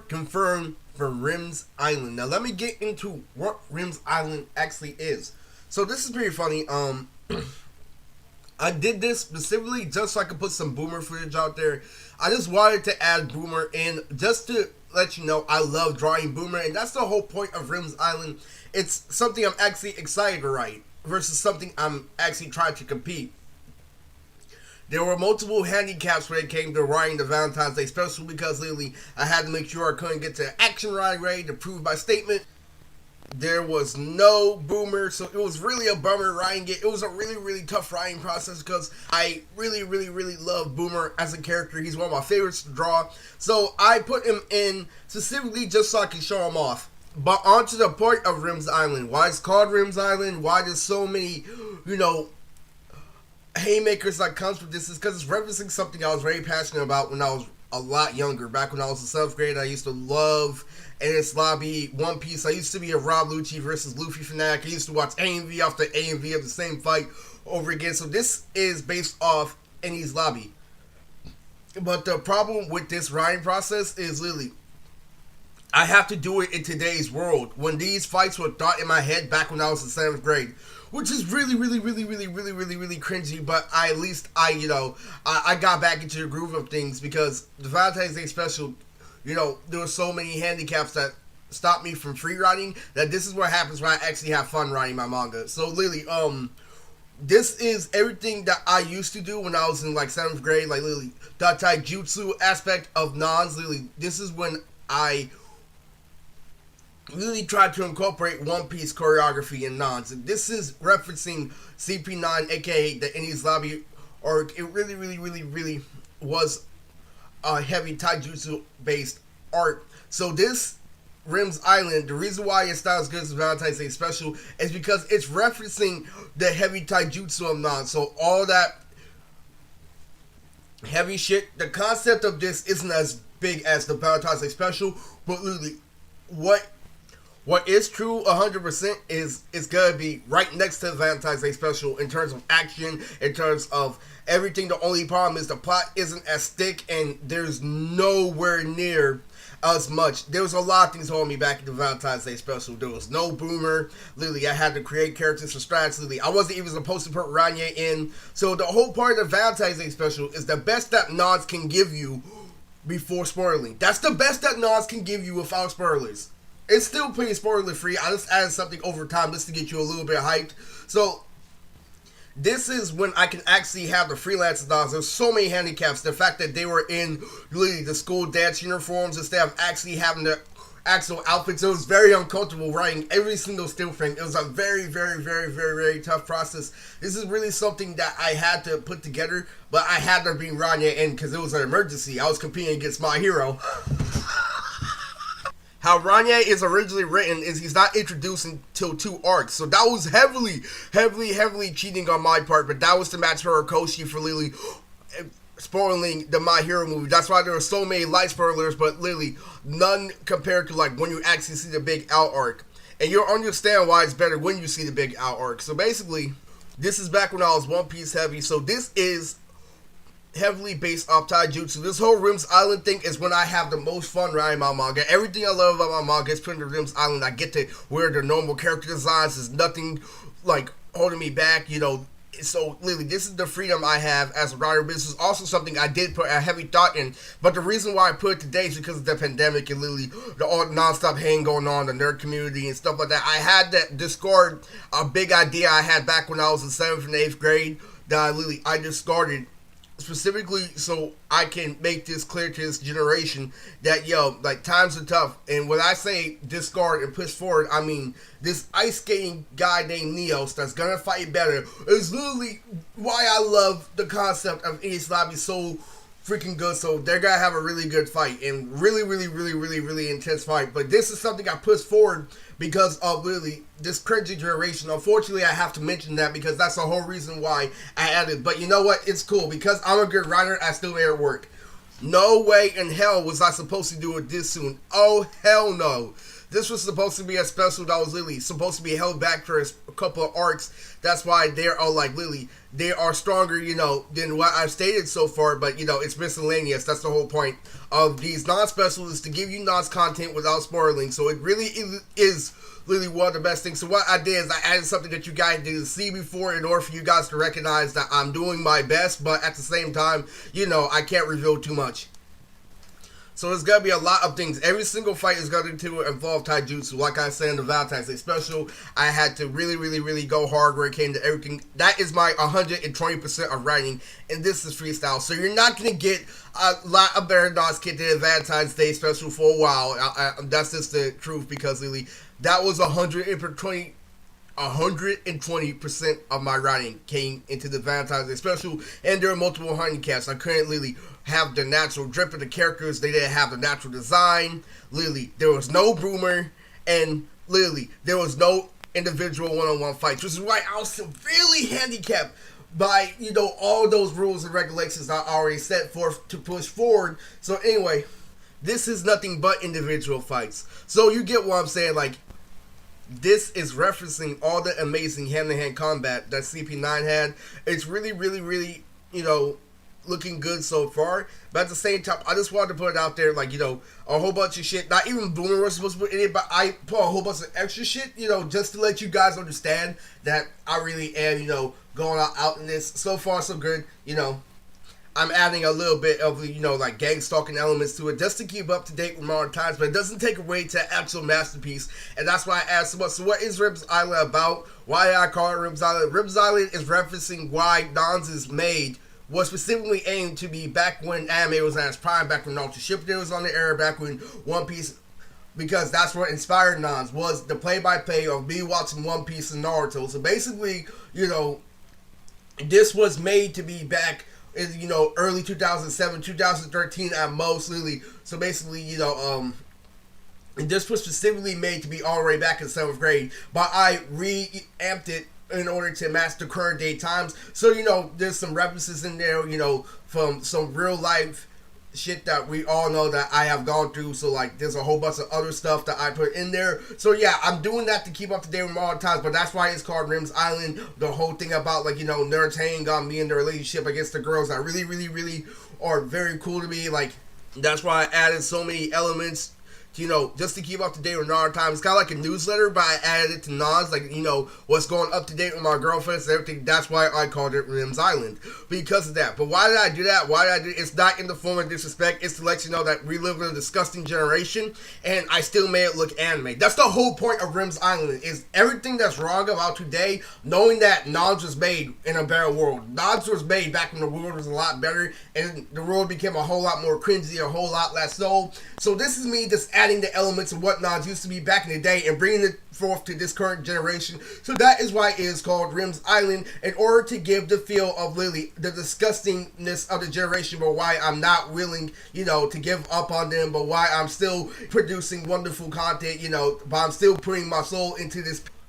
confirmed for Rims Island. Now let me get into what Rims Island actually is. So this is pretty funny. I did this specifically just so I could put some Boomer footage out there. I just wanted to add Boomer in just to let you know I love drawing Boomer, and that's the whole point of Rims Island. It's something I'm actually excited to write versus something I'm actually trying to compete. There were multiple handicaps when it came to writing the Valentine's Day special because literally I had to make sure I couldn't get to action right away to prove my statement. There was no Boomer, so it was really a bummer writing it. It was a really, really tough writing process because I really, really, really love Boomer as a character. He's one of my favorites to draw. So I put him in specifically just so I can show him off. But on to the point of Rims Island. Why it's called Rims Island, why there's so many, haymakers that comes with this is because it's referencing something I was very passionate about when I was a lot younger. Back when I was in 7th grade, I used to love Enies Lobby, One Piece. I used to be a Rob Lucci versus Luffy fanatic. I used to watch AMV after AMV of the same fight over again. So this is based off Enies Lobby. But the problem with this writing process is literally I have to do it in today's world when these fights were thought in my head back when I was in 7th grade. Which is really, really, really, really, really, really, really cringy, but I got back into the groove of things because the Valentine's Day special, there were so many handicaps that stopped me from free writing that this is what happens when I actually have fun writing my manga. So literally, this is everything that I used to do when I was in 7th grade, literally the taijutsu aspect of Nons. Literally, this is when I really tried to incorporate One Piece choreography in Nons. And this is referencing CP9, aka the Enies Lobby arc. It really, really, really, really was a heavy taijutsu based art. So this Rims Island, the reason why it's not as good as the Valentine's Day special is because it's referencing the heavy taijutsu of Nons. So all that heavy shit, the concept of this isn't as big as the Valentine's Day special, but literally what is true 100% is it's going to be right next to the Valentine's Day special in terms of action, in terms of everything. The only problem is the plot isn't as thick and there's nowhere near as much. There was a lot of things holding me back in the Valentine's Day special. There was no Boomer. Literally, I had to create characters from scratch. Literally, I wasn't even supposed to put Ranye in. So the whole part of the Valentine's Day special is the best that Nons can give you before spoiling. That's the best that Nons can give you without spoilers. It's still pretty spoiler free. I just added something over time just to get you a little bit hyped. So this is when I can actually have the freelance Nons. There's so many handicaps. The fact that they were in literally the school dance uniforms instead of actually having the actual outfits. It was very uncomfortable writing every single still frame. It was a very, very, very, very, very tough process. This is really something that I had to put together, but I had to bring Ranya in because it was an emergency. I was competing against my hero. How Ranye is originally written is he's not introduced until 2 arcs. So that was heavily, heavily, heavily cheating on my part. But that was to match Horikoshi for literally spoiling the My Hero movie. That's why there were so many light spoilers, but literally none compared to when you actually see the Big Out arc. And you'll understand why it's better when you see the Big Out arc. So basically, this is back when I was One Piece heavy. So this is heavily based off taijutsu. This whole Rims Island thing is when I have the most fun writing my manga. Everything I love about my manga is put into Rims Island. I get to wear the normal character designs. There's nothing holding me back, So literally, this is the freedom I have as a writer. But this is also something I did put a heavy thought in. But the reason why I put it today is because of the pandemic and literally the all non-stop hang going on in the nerd community and stuff like that. I had to discard a big idea I had back when I was in 7th and 8th grade that I discarded specifically so I can make this clear to this generation that times are tough. And when I say discard and push forward, I mean this ice skating guy named Neos that's gonna fight better is literally why I love the concept of Enies Lobby so freaking good. So they're gonna have a really good fight and really, really, really, really, really intense fight. But this is something I pushed forward because of really this cringy generation. Unfortunately, I have to mention that because that's the whole reason why I added. But you know what? It's cool because I'm a good writer. I still made it work. No way in hell was I supposed to do it this soon. Oh, hell no. this was supposed to be a special that was literally supposed to be held back for a couple of arcs. That's why they are like literally they are stronger, than what I've stated so far. But it's miscellaneous. That's the whole point of these non-specials, is to give you content without spoiling. So it really is literally one of the best things. So what I did is I added something that you guys didn't see before in order for you guys to recognize that I'm doing my best, but at the same time, I can't reveal too much. So there's going to be a lot of things. Every single fight is going to involve taijutsu. Like I said in the Valentine's Day special, I had to really, really, really go hard where it came to everything. That is my 120% of writing, and this is freestyle. So you're not going to get a lot of better Nas Kid than the Valentine's Day special for a while. That's just the truth, because really, that was 120% of my writing came into the Valentine's Day special, and there are multiple handicaps. I couldn't literally have the natural drip of the characters. They didn't have the natural design. Literally, there was no Boomer, and literally, there was no individual one-on-one fights, which is why I was severely handicapped by, all those rules and regulations I already set forth to push forward. So anyway, this is nothing but individual fights. So you get what I'm saying, like, this is referencing all the amazing hand-to-hand combat that CP9 had. It's really, really, really, looking good so far. But at the same time, I just wanted to put it out there, like, a whole bunch of shit. Not even Boomer was supposed to put in it, but I put a whole bunch of extra shit, just to let you guys understand that I really am, going out in this. So far, so good, I'm adding a little bit of, like gang stalking elements to it just to keep up to date with modern times, but it doesn't take away to actual masterpiece, and that's why I asked so much. So what is Rims Island about? Why did I call it Rims Island? Rims Island is referencing why Nons is made, was specifically aimed to be back when anime was at its prime, back when Naruto Shippuden was on the air, back when One Piece, because that's what inspired Nons, was the play-by-play of me watching One Piece and Naruto. So basically, this was made to be back in, early 2007, 2013 at most, really. So basically, and this was specifically made to be all the way back in 7th grade, but I reamped it in order to match the current day times. So, there's some references in there, from some real life shit that we all know that I have gone through. So, like, there's a whole bunch of other stuff that I put in there. So, yeah, I'm doing that to keep up to date with modern times, but that's why it's called Rims Island. The whole thing about, like, nerds hanging on me and the relationship against the girls that really, really, really are very cool to me. Like, that's why I added so many elements, just to keep up to date with modern times. It's kind of like a newsletter, but I added it to Nas, like, what's going up to date with my girlfriends and everything. That's why I called it Rims Island, because of that. But why did I do that? It's not in the form of disrespect. It's to let you know that we live in a disgusting generation, and I still made it look anime. That's the whole point of Rims Island, is everything that's wrong about today, knowing that Nas was made in a better world. Nas was made back when the world was a lot better, and the world became a whole lot more cringy, a whole lot less soul. So this is me just adding the elements of what Nas used to be back in the day and bringing it forth to this current generation. So that is why it is called Rims Island, in order to give the feel of Lily, the disgustingness of the generation, but why I'm not willing, to give up on them, but why I'm still producing wonderful content, but I'm still putting my soul into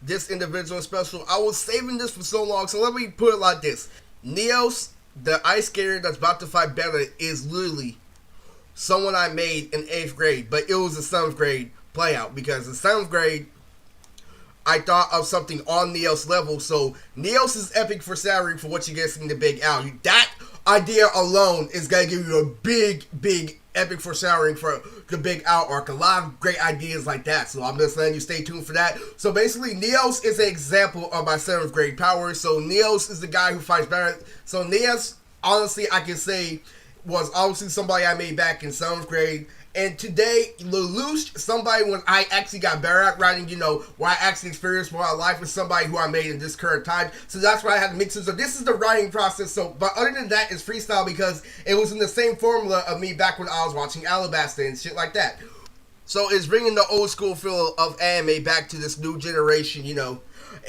this individual special. I was saving this for so long, so let me put it like this. Neos, the ice skater that's about to fight Bella, is literally someone I made in 8th grade, but it was a 7th grade playout, because in 7th grade, I thought of something on Neos level. So Neos is epic for salary for what you get in the Big Al. That idea alone is going to give you a big, big epic for salary for the Big Al arc. A lot of great ideas like that. So I'm just letting you stay tuned for that. So basically, Neos is an example of my 7th grade power. So Neos is the guy who fights better. So Neos, honestly, I can say, was obviously somebody I made back in 7th grade. And today, Lelouch, somebody when I actually got better at writing, where I actually experienced more life, with somebody who I made in this current time. So that's why I had to mix it. So this is the writing process. So, but other than that, it's freestyle, because it was in the same formula of me back when I was watching Alabasta and shit like that. So it's bringing the old school feel of anime back to this new generation,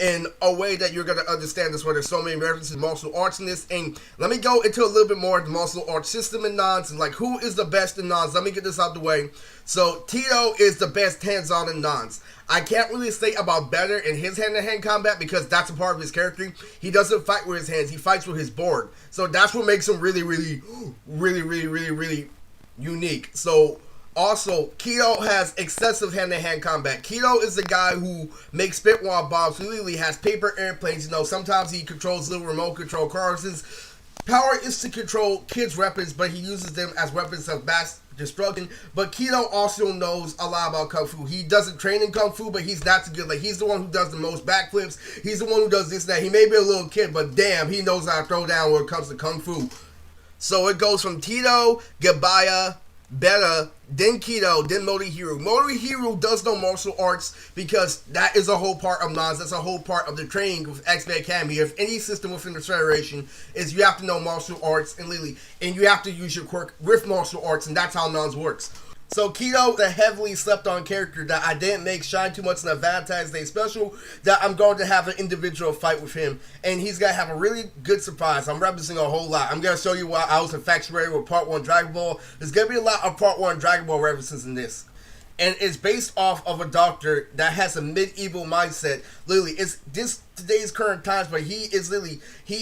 in a way that you're going to understand this, where there's so many references to martial arts in this. And let me go into a little bit more of the martial arts system in Nons, and like who is the best in Nons. Let me get this out the way. So Tito is the best hands-on in Nons. I can't really say about better in his hand-to-hand combat, because that's a part of his character. He doesn't fight with his hands, he fights with his board. So that's what makes him really, really, really, really, really, really unique. So Also, Kido has excessive hand-to-hand combat. Kido is the guy who makes spitwad bombs, who literally has paper airplanes. You know, sometimes he controls little remote control cars. His power is to control kids' weapons, but he uses them as weapons of mass destruction. But Kido also knows a lot about Kung Fu. He doesn't train in Kung Fu, but he's not too good. Like, he's the one who does the most backflips. He's the one who does this and that. He may be a little kid, but damn, he knows how to throw down when it comes to Kung Fu. So it goes from Tito, Gabaya, Beta, then Kido, then Morihiro. Morihiro does know martial arts because that is a whole part of NANZ. That's a whole part of the training with X-Men Academy. If any system within the Federation is you have to know martial arts and you have to use your quirk with martial arts, and that's how NANZ works. So Kido, the heavily slept on character that I didn't make shine too much in the Valentine's Day special, that I'm going to have an individual fight with him, and he's going to have a really good surprise. I'm referencing a whole lot. I'm going to show you why I was infatuated with Part 1 Dragon Ball. There's going to be a lot of Part 1 Dragon Ball references in this. And it's based off of a doctor that has a medieval mindset. Literally, it's this today's current times, but he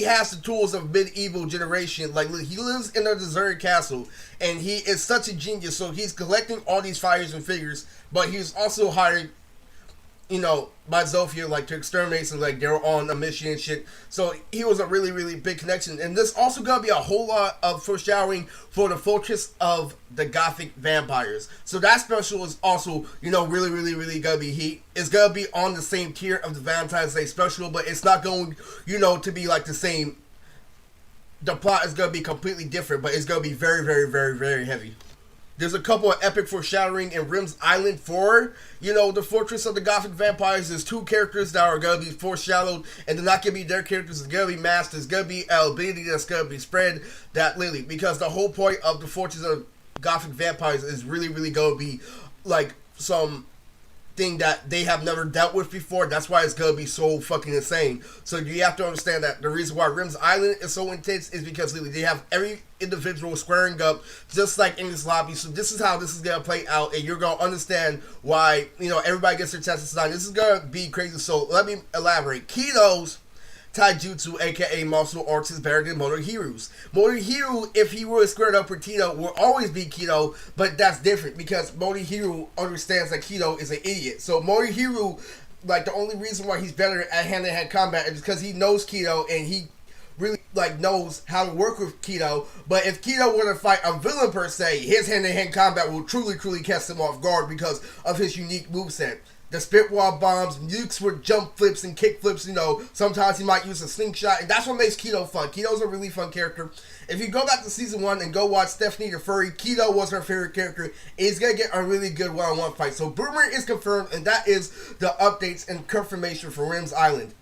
has the tools of medieval generation. Like, he lives in a deserted castle, and he is such a genius. So he's collecting all these fires and figures, but he's also hired, you know, by Zofia, like, to exterminate some, like, they're on a mission and shit. So he was a really, really big connection. And there's also gonna be a whole lot of foreshadowing for the Fortress of the Gothic Vampires. So that special is also, you know, really, really, really gonna be heat. It's gonna be on the same tier of the Valentine's Day special, but it's not going, you know, to be like the same. The plot is gonna be completely different, but it's gonna be very, very, very, very heavy. There's a couple of epic foreshadowing in Rim's Island for, you know, the Fortress of the Gothic Vampires. There's two characters that are going to be foreshadowed, and they're not going to be their characters. It's going to be masked. There's going to be ability that's going to be spread that literally, because the whole point of the Fortress of Gothic Vampires is really, really going to be, like, some thing that they have never dealt with before. That's why it's gonna be so fucking insane. So you have to understand that the reason why Rim's Island is so intense is because they have every individual squaring up just like in this lobby. So this is how this is gonna play out, and you're gonna understand why, you know, everybody gets their chances tonight. This is gonna be crazy. So let me elaborate. Kido's taijutsu, aka martial arts, is better than Morihira's. Morihiro, if he were squared up with Kido, will always be Kido, but that's different because Morihiro understands that Kido is an idiot. So Morihiro, like, the only reason why he's better at hand-to-hand combat is because he knows Kido and he really, like, knows how to work with Kido. But if Kido were to fight a villain per se, his hand-to-hand combat will truly catch him off guard because of his unique moveset. The spitwad bombs, nukes with jump flips and kick flips, you know, sometimes he might use a slingshot, and that's what makes Kido fun. Kido's a really fun character. If you go back to season 1 and go watch Stephanie the Furry, Kido was her favorite character, and he's going to get a really good one-on-one fight. So Boomer is confirmed, and that is the updates and confirmation for Rim's Island.